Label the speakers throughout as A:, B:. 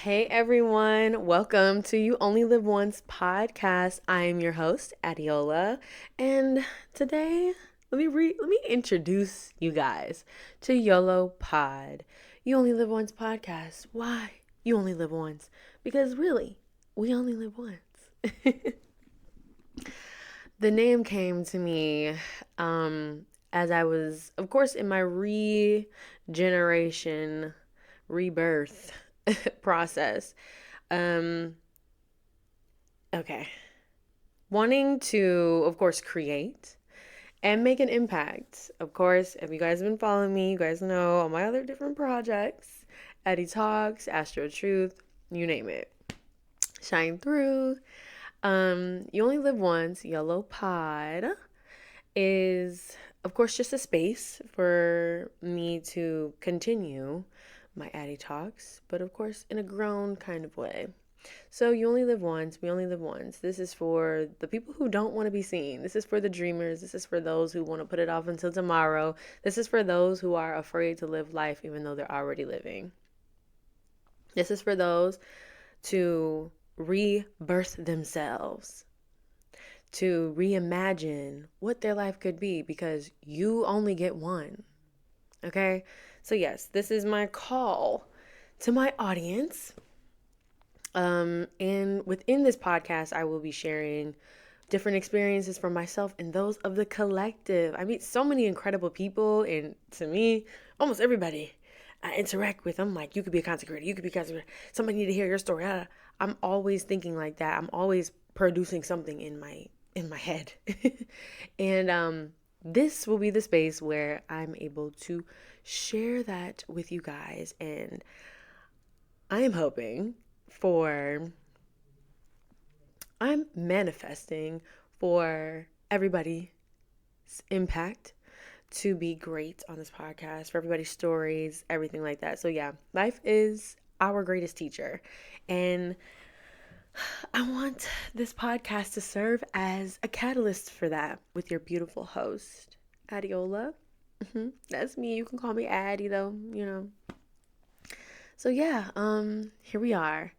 A: Hey everyone, welcome to You Only Live Once podcast. I am your host, Adiola, and today let me introduce you guys to YOLO Pod. You Only Live Once podcast. Why? You only live once. Because really, we only live once. The name came to me as I was, of course, in my regeneration, rebirth process. Um, okay. Wanting to, of course, create and make an impact. Of course, if you guys have been following me, you guys know all my other different projects, Eddie Talks, Astro Truth, you name it. Shine Through. You Only Live Once, Yellow Pod is, of course, just a space for me to continue my Addie Talks, but of course, in a grown kind of way. So, you only live once, we only live once. This is for the people who don't want to be seen. This is for the dreamers. This is for those who want to put it off until tomorrow. This is for those who are afraid to live life even though they're already living. This is for those to rebirth themselves, to reimagine what their life could be because you only get one. Okay? So, yes, this is my call to my audience. And within this podcast, I will be sharing different experiences for myself and those of the collective. I meet so many incredible people, and to me, almost everybody I interact with, I'm like, you could be a consecrated, you could be a consecrated. Somebody need to hear your story. I'm always thinking like that. I'm always producing something in my head, and this will be the space where I'm able to share that with you guys, and I am hoping for I'm manifesting for everybody's impact to be great on this podcast, for everybody's stories, everything like that. So, yeah, life is our greatest teacher. And I want this podcast to serve as a catalyst for that with your beautiful host, Adiola. That's me. You can call me Addie, though, you know. So, yeah, here we are.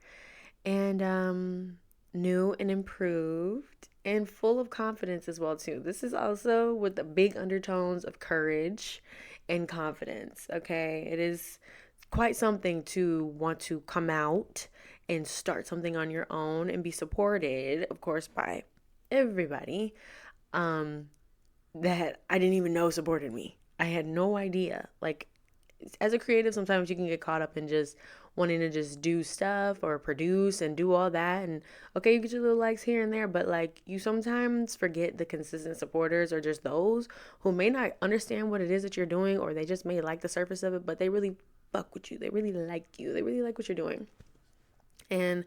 A: And new and improved and full of confidence as well too. This is also with the big undertones of courage and confidence. Okay, it is quite something to want to come out and start something on your own and be supported, of course, by everybody um that I didn't even know supported me. I had no idea. Like, as a creative, sometimes you can get caught up in just wanting to just do stuff or produce and do all that. And okay, you get your little likes here and there, but like you sometimes forget the consistent supporters or just those who may not understand what it is that you're doing, or they just may like the surface of it, but they really fuck with you. They really like you. They really like what you're doing. And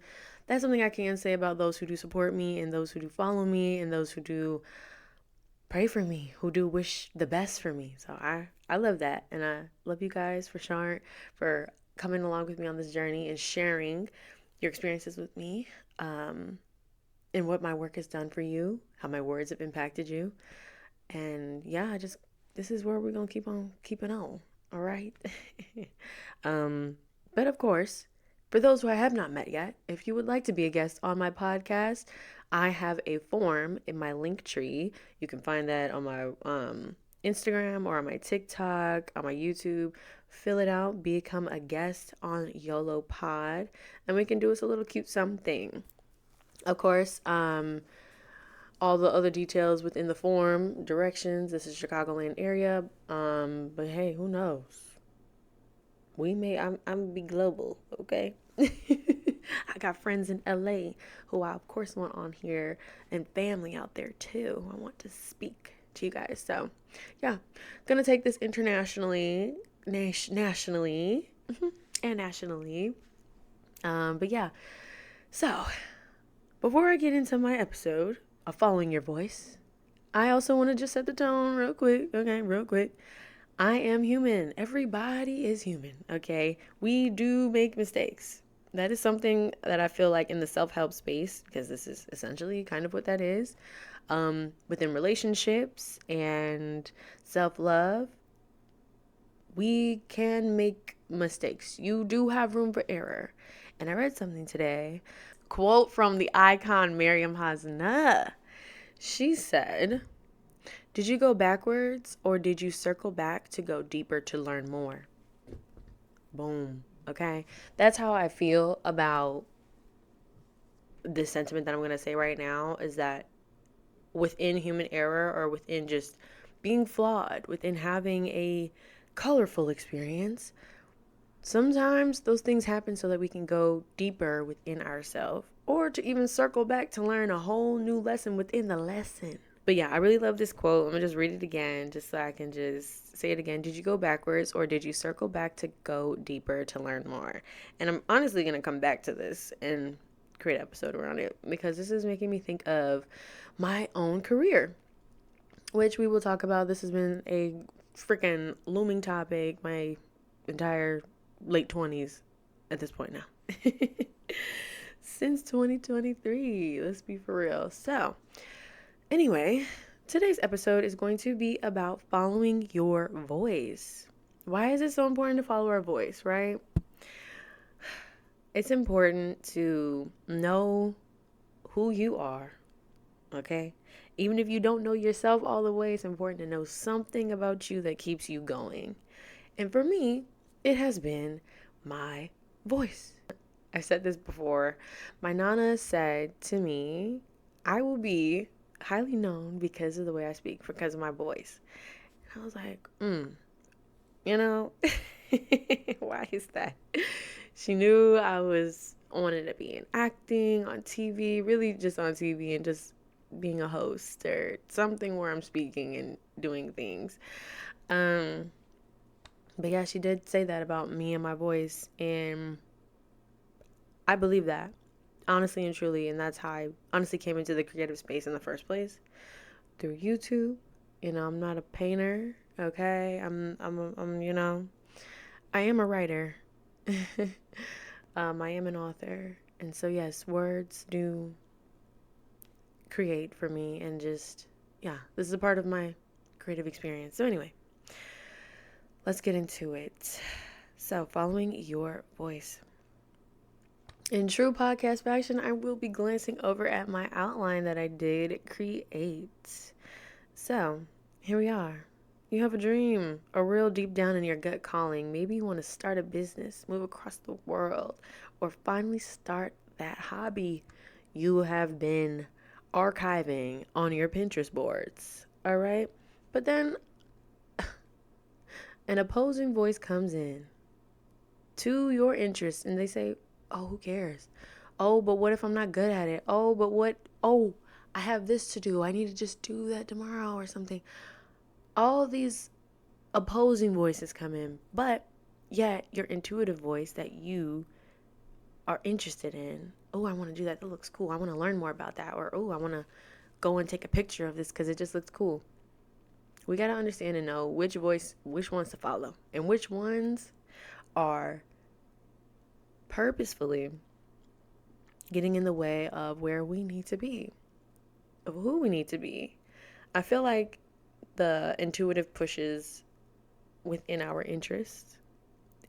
A: that's something I can say about those who do support me and those who do follow me and those who do pray for me, who do wish the best for me. So I love that, and I love you guys for coming along with me on this journey and sharing your experiences with me, and what my work has done for you, how my words have impacted you, and yeah, I just this is where we're gonna keep on keeping on. All right. um, but of course, for those who I have not met yet, if you would like to be a guest on my podcast, I have a form in my link tree. You can find that on my Instagram or on my TikTok, on my YouTube. Fill it out, become a guest on YOLO Pod, and we can do us a little cute something. Of course, all the other details within the form, directions. This is Chicagoland area. But hey, who knows? I'm be global, okay? I got friends in LA who I of course want on here, and family out there too. I want to speak to you guys. So, yeah, gonna take this internationally, nationally, and nationally. But yeah, so before I get into my episode of Following Your Voice, I also want to just set the tone real quick. Okay, real quick. I am human. Everybody is human, okay? We do make mistakes. That is something that I feel like in the self help space, because this is essentially kind of what that is, within relationships and self love, we can make mistakes. You do have room for error. And I read something today, quote from the icon Miriam Hasna. She said, "Did you go backwards or did you circle back to go deeper to learn more?" Boom. Okay. That's how I feel about this sentiment that I'm going to say right now, is that within human error, or within just being flawed, within having a colorful experience, sometimes those things happen so that we can go deeper within ourselves, or to even circle back to learn a whole new lesson within the lesson. But yeah, I really love this quote. I'm gonna just read it again just so I can just say it again. Did you go backwards or did you circle back to go deeper to learn more? And I'm honestly gonna come back to this and create an episode around it, because this is making me think of my own career, which we will talk about. This has been a freaking looming topic my entire late 20s at this point now. Since 2023, let's be for real. So, anyway, today's episode is going to be about following your voice. Why is it so important to follow our voice, right? It's important to know who you are, okay? Even if you don't know yourself all the way, it's important to know something about you that keeps you going. And for me, it has been my voice. I said this before. My nana said to me, I will be highly known because of the way I speak, because of my voice. And I was like, you know, why is that? She knew I wanted to be in acting, on TV, really just on TV, and just being a host or something where I'm speaking and doing things. But yeah, she did say that about me and my voice, and I believe that, honestly and truly, and that's how I honestly came into the creative space in the first place, through YouTube. You know, I'm not a painter, okay? I'm I am a writer. I am an author, and so yes, words do create for me, and just, yeah, this is a part of my creative experience. So anyway, let's get into it. So, following your voice. In true podcast fashion, I will be glancing over at my outline that I did create. So, here we are. You have a dream, a real deep down in your gut calling. Maybe you want to start a business, move across the world, or finally start that hobby you have been archiving on your Pinterest boards. All right? But then an opposing voice comes in to your interests and they say, oh, who cares? Oh, but what if I'm not good at it? Oh, but what? Oh, I have this to do. I need to just do that tomorrow or something. All these opposing voices come in, but yet your intuitive voice that you are interested in, oh, I want to do that. That looks cool. I want to learn more about that. Or, oh, I want to go and take a picture of this because it just looks cool. We got to understand and know which ones to follow, and which ones are purposefully getting in the way of where we need to be, of who we need to be. I feel like the intuitive pushes within our interests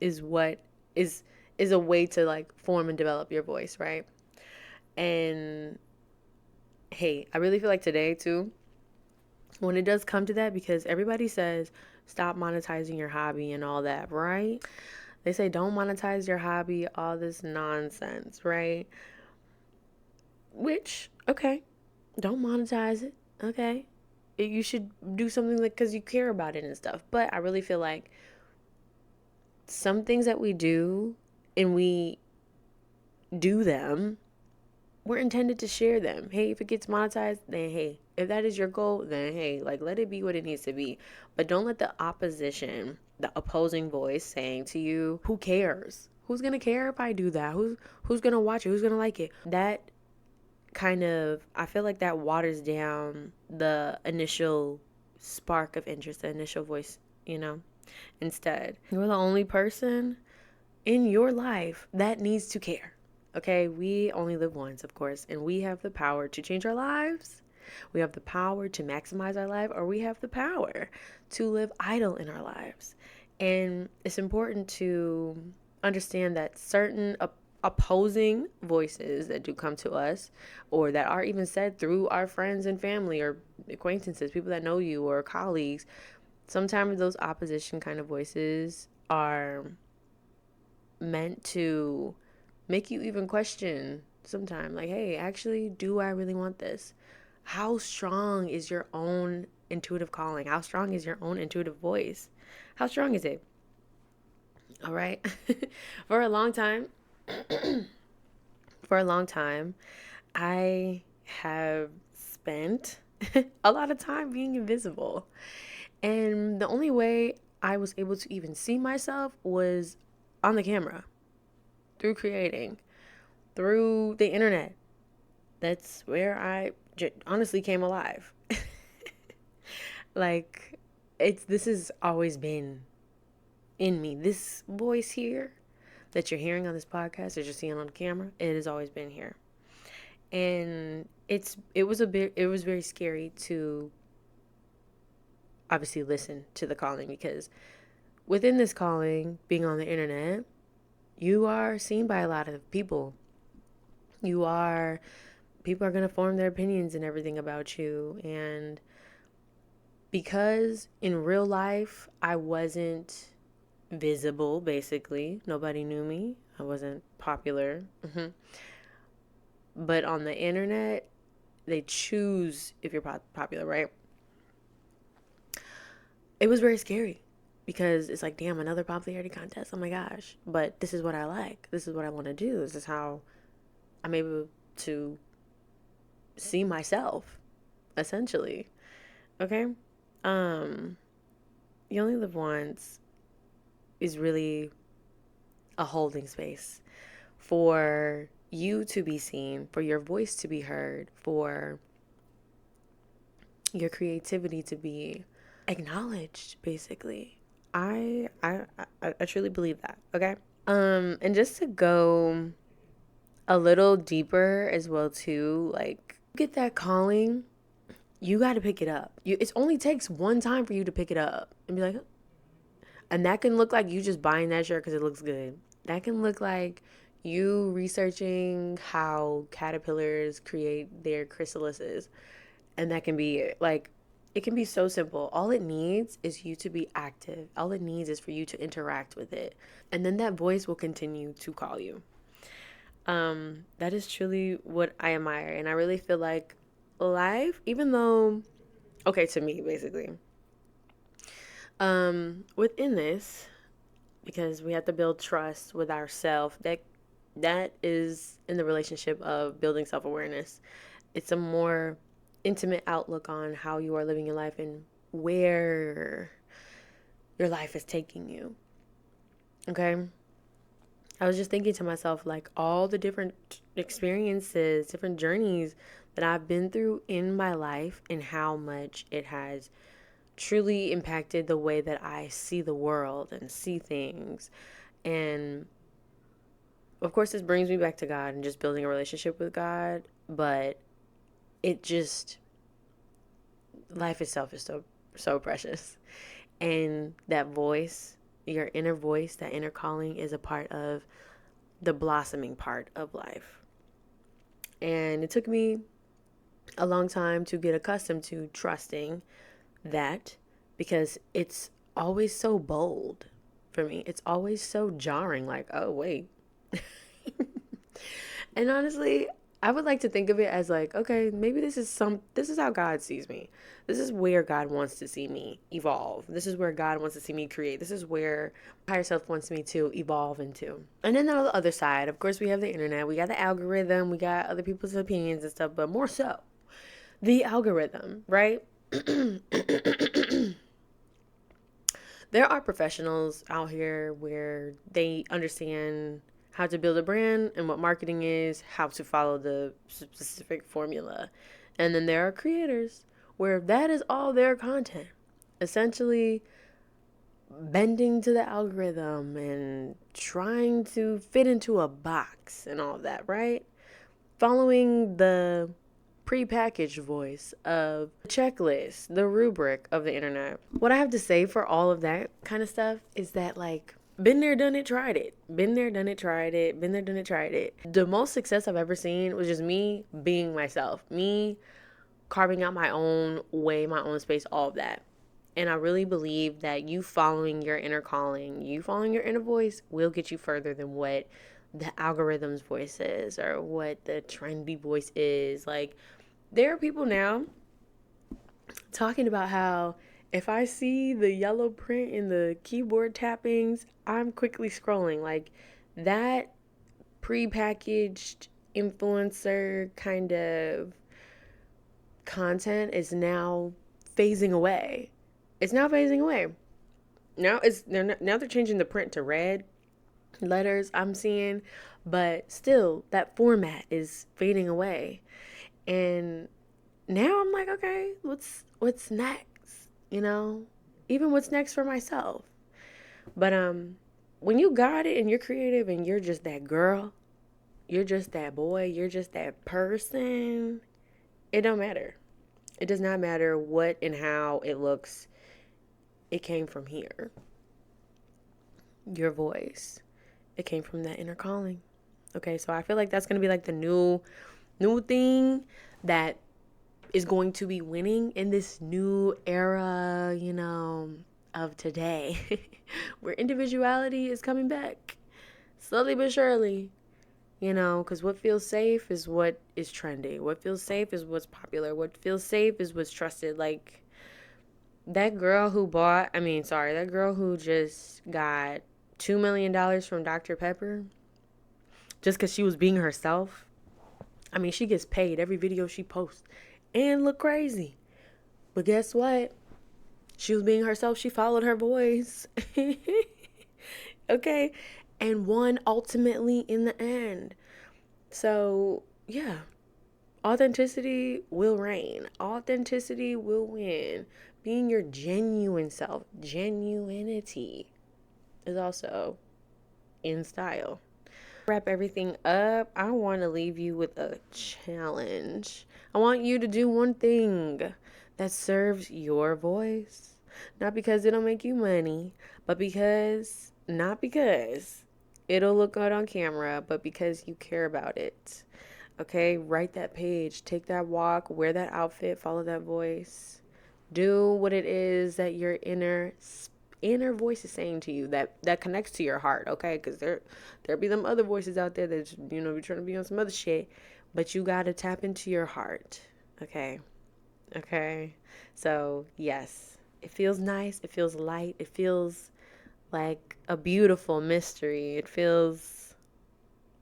A: is what is a way to like form and develop your voice, right? And hey, I really feel like today too, when it does come to that, because everybody says stop monetizing your hobby and all that, right? They say don't monetize your hobby, all this nonsense, right? Which, okay, don't monetize it, okay? You should do something like because you care about it and stuff. But I really feel like some things that we do, and we do them, we're intended to share them. Hey, if it gets monetized, then hey. If that is your goal, then hey, like let it be what it needs to be. But don't let the opposition, the opposing voice saying to you, who cares? Who's gonna care if I do that? Who's gonna watch it? Who's gonna like it? That kind of, I feel like that waters down the initial spark of interest, the initial voice, you know? Instead, you're the only person in your life that needs to care. Okay, we only live once, of course, and we have the power to change our lives. We have the power to maximize our life, or we have the power to live idle in our lives. And it's important to understand that certain opposing voices that do come to us, or that are even said through our friends and family or acquaintances, people that know you or colleagues. Sometimes those opposition kind of voices are meant to make you even question sometime, like, hey, actually, do I really want this? How strong is your own intuitive calling? How strong is your own intuitive voice? How strong is it? All right. For a long time, I have spent a lot of time being invisible. And the only way I was able to even see myself was on the camera, through creating, through the internet. That's where I honestly came alive. Like, this has always been in me. This voice here that you're hearing on this podcast, that you're seeing on the camera, it has always been here. And it was very scary to obviously listen to the calling, because within this calling, being on the internet, you are seen by a lot of people. People are going to form their opinions and everything about you. And because in real life, I wasn't visible, basically, nobody knew me. I wasn't popular. But on the internet, they choose if you're popular, right? It was very scary, because it's like, damn, another popularity contest. Oh my gosh. But this is what I like. This is what I want to do. This is how I'm able to see myself, essentially. Okay? You only live once is really a holding space for you to be seen, for your voice to be heard, for your creativity to be acknowledged, basically. I truly believe that. Okay. And just to go a little deeper as well too, like, get that calling, you got to pick it up. It only takes one time for you to pick it up and be like, and that can look like you just buying that shirt because it looks good. That can look like you researching how caterpillars create their chrysalises. And that can be like, it can be so simple. All it needs is you to be active. All it needs is for you to interact with it. And then that voice will continue to call you. That is truly what I admire. And I really feel like life, even though, okay, to me, basically, within this, because we have to build trust with ourselves, that is in the relationship of building self-awareness. It's a more intimate outlook on how you are living your life and where your life is taking you. Okay? I was just thinking to myself, like, all the different experiences, different journeys that I've been through in my life, and how much it has truly impacted the way that I see the world and see things. And of course, this brings me back to God and just building a relationship with God. But it just, life itself is so precious. And that voice, your inner voice, that inner calling, is a part of the blossoming part of life. And it took me a long time to get accustomed to trusting that, because it's always so bold for me. It's always so jarring, like, oh, wait. And honestly, I would like to think of it as like, okay, maybe this is how God sees me. This is where God wants to see me evolve. This is where God wants to see me create. This is where higher self wants me to evolve into. And then on the other side, of course, we have the internet, we got the algorithm, we got other people's opinions and stuff, but more so the algorithm, right? There are professionals out here where they understand how to build a brand and what marketing is, how to follow the specific formula. And then there are creators where that is all their content. Essentially bending to the algorithm and trying to fit into a box and all that, right? Following the prepackaged voice of the checklist, the rubric of the internet. What I have to say for all of that kind of stuff is that, like, Been there, done it, tried it. Been there, done it, tried it. Been there, done it, tried it. The most success I've ever seen was just me being myself, me carving out my own way, my own space, all of that. And I really believe that you following your inner calling, you following your inner voice will get you further than what the algorithm's voice is or what the trendy voice is. Like, there are people now talking about how if I see the yellow print in the keyboard tappings, I'm quickly scrolling. Like, that prepackaged influencer kind of content is now phasing away. It's now phasing away. Now they're changing the print to red letters I'm seeing, but still that format is fading away. And now I'm like, okay, what's next? You know? Even what's next for myself. But when you got it and you're creative and you're just that girl, you're just that boy, you're just that person, it don't matter. It does not matter what and how it looks. It came from here. Your voice. It came from that inner calling. Okay, so I feel like that's gonna be like the new thing that is going to be winning in this new era, of today, where individuality is coming back slowly but surely. Because what feels safe is what is trendy. What feels safe is what's popular. What feels safe is what's trusted. Like, that girl who just got $2 million from Dr. Pepper just because she was being herself. I mean, she gets paid every video she posts and look crazy. But guess what? She was being herself. She followed her voice. Okay? And won ultimately in the end. So, yeah. Authenticity will reign. Authenticity will win. Being your genuine self. Genuinity is also in style. Wrap everything up. I want to leave you with a challenge. I want you to do one thing that serves your voice. Not because it'll make you money, but not because it'll look good on camera, but because you care about it. Okay, write that page, take that walk, wear that outfit, follow that voice. Do what it is that your inner voice is saying to you that connects to your heart, okay? Because there be them other voices out there that, be trying to be on some other shit, but you got to tap into your heart, okay? So, yes, it feels nice, it feels light, it feels like a beautiful mystery, it feels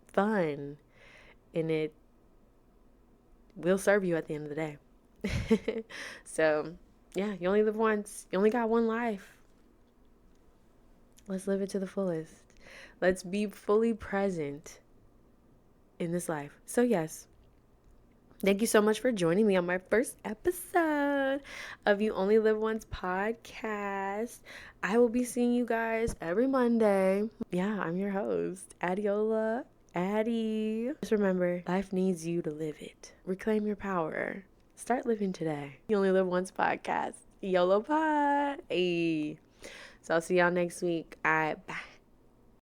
A: fun, and it will serve you at the end of the day. So, yeah, you only live once. You only got one life. Let's live it to the fullest. Let's be fully present in this life. So, yes, thank you so much for joining me on my first episode of You Only Live Once podcast. I will be seeing you guys every Monday. Yeah, I'm your host, Adiola. Addie. Just remember, life needs you to live it. Reclaim your power. Start living today. You Only Live Once podcast. YOLO pod. Hey. So I'll see y'all next week. All right, bye.